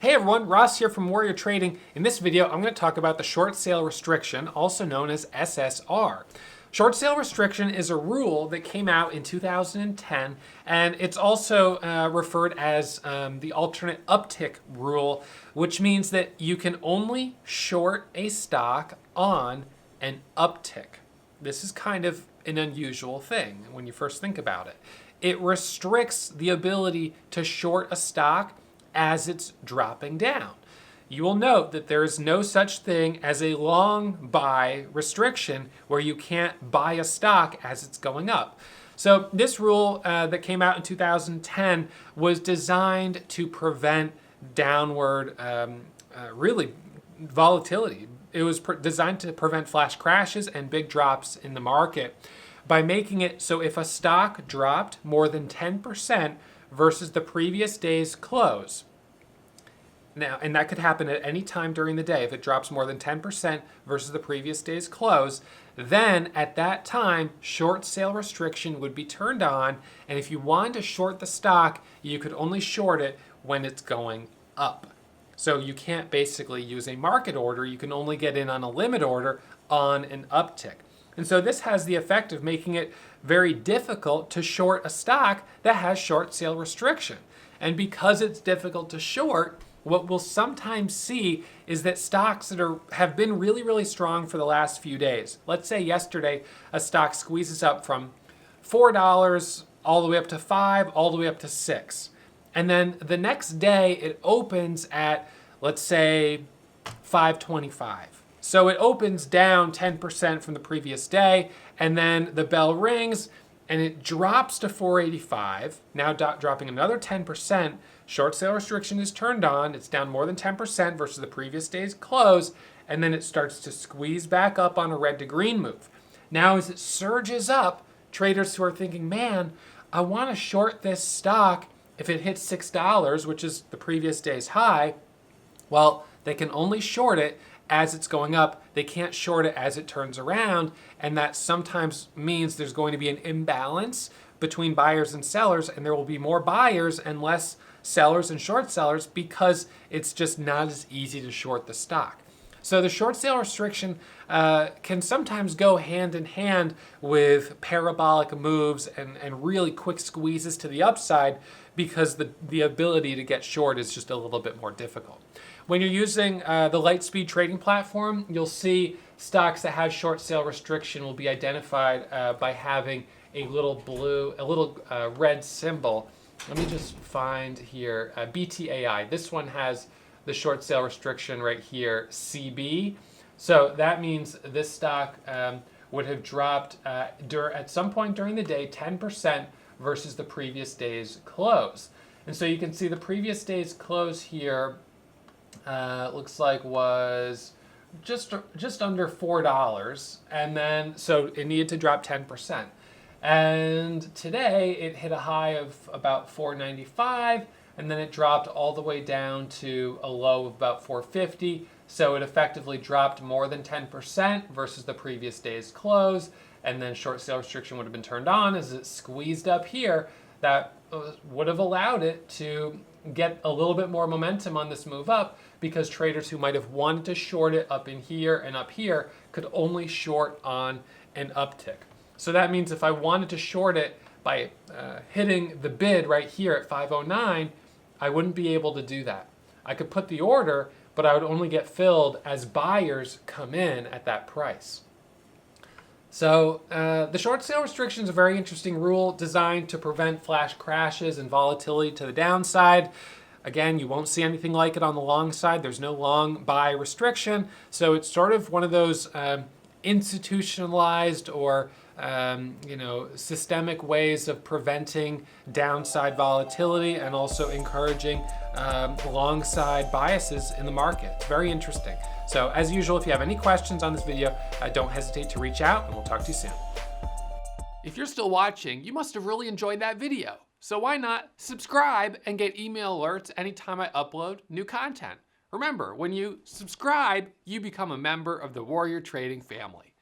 Hey everyone, Ross here from Warrior Trading. In this video, I'm going to talk about the short sale restriction, also known as SSR. Short sale restriction is a rule that came out in 2010, and it's also referred as the alternate uptick rule, which means that you can only short a stock on an uptick. This is kind of an unusual thing when you first think about it. It restricts the ability to short a stock as it's dropping down. You will note that there is no such thing as a long buy restriction where you can't buy a stock as it's going up. So this rule that came out in 2010 was designed to prevent downward really volatility. It was designed to prevent flash crashes and big drops in the market by making it so if a stock dropped more than 10% versus the previous day's close. Now, and that could happen at any time during the day. If it drops more than 10% versus the previous day's close, then at that time, short sale restriction would be turned on. And if you wanted to short the stock, you could only short it when it's going up. So you can't basically use a market order. You can only get in on a limit order on an uptick. And so this has the effect of making it very difficult to short a stock that has short sale restriction. And because it's difficult to short, what we'll sometimes see is that stocks that have been really, really strong for the last few days. Let's say yesterday a stock squeezes up from $4 all the way up to $5, all the way up to $6. And then the next day it opens at, let's say, $5.25. So it opens down 10% from the previous day, and then the bell rings and it drops to $4.85, now dropping another 10%. Short sale restriction is turned on. It's down more than 10% versus the previous day's close, and then it starts to squeeze back up on a red to green move. Now, as it surges up, traders who are thinking, man, I want to short this stock if it hits $6, which is the previous day's high, well, they can only short it as it's going up. They can't short it as it turns around, and that sometimes means there's going to be an imbalance between buyers and sellers, and there will be more buyers and less sellers and short sellers because it's just not as easy to short the stock. So the short sale restriction can sometimes go hand in hand with parabolic moves and really quick squeezes to the upside because the ability to get short is just a little bit more difficult. When you're using the Lightspeed trading platform, you'll see stocks that have short sale restriction will be identified by having a little red symbol. Let me just find here BTAI. This one has the short sale restriction right here, CB. So that means this stock would have dropped at some point during the day 10% versus the previous day's close. And so you can see the previous day's close here looks like was just under $4, and then so it needed to drop 10%. And today it hit a high of about $4.95, and then it dropped all the way down to a low of about $4.50. So it effectively dropped more than 10% versus the previous day's close, and then short sale restriction would have been turned on as it squeezed up here. That would have allowed it to get a little bit more momentum on this move up because traders who might have wanted to short it up in here and up here could only short on an uptick. So that means if I wanted to short it by hitting the bid right here at 509, I wouldn't be able to do that. I could put the order, but I would only get filled as buyers come in at that price. So the short sale restriction is a very interesting rule designed to prevent flash crashes and volatility to the downside. Again, you won't see anything like it on the long side. There's no long buy restriction. So it's sort of one of those institutionalized or systemic ways of preventing downside volatility and also encouraging long side biases in the market. It's very interesting. So as usual, if you have any questions on this video, don't hesitate to reach out and we'll talk to you soon. If you're still watching, you must have really enjoyed that video. So why not subscribe and get email alerts anytime I upload new content? Remember, when you subscribe, you become a member of the Warrior Trading family.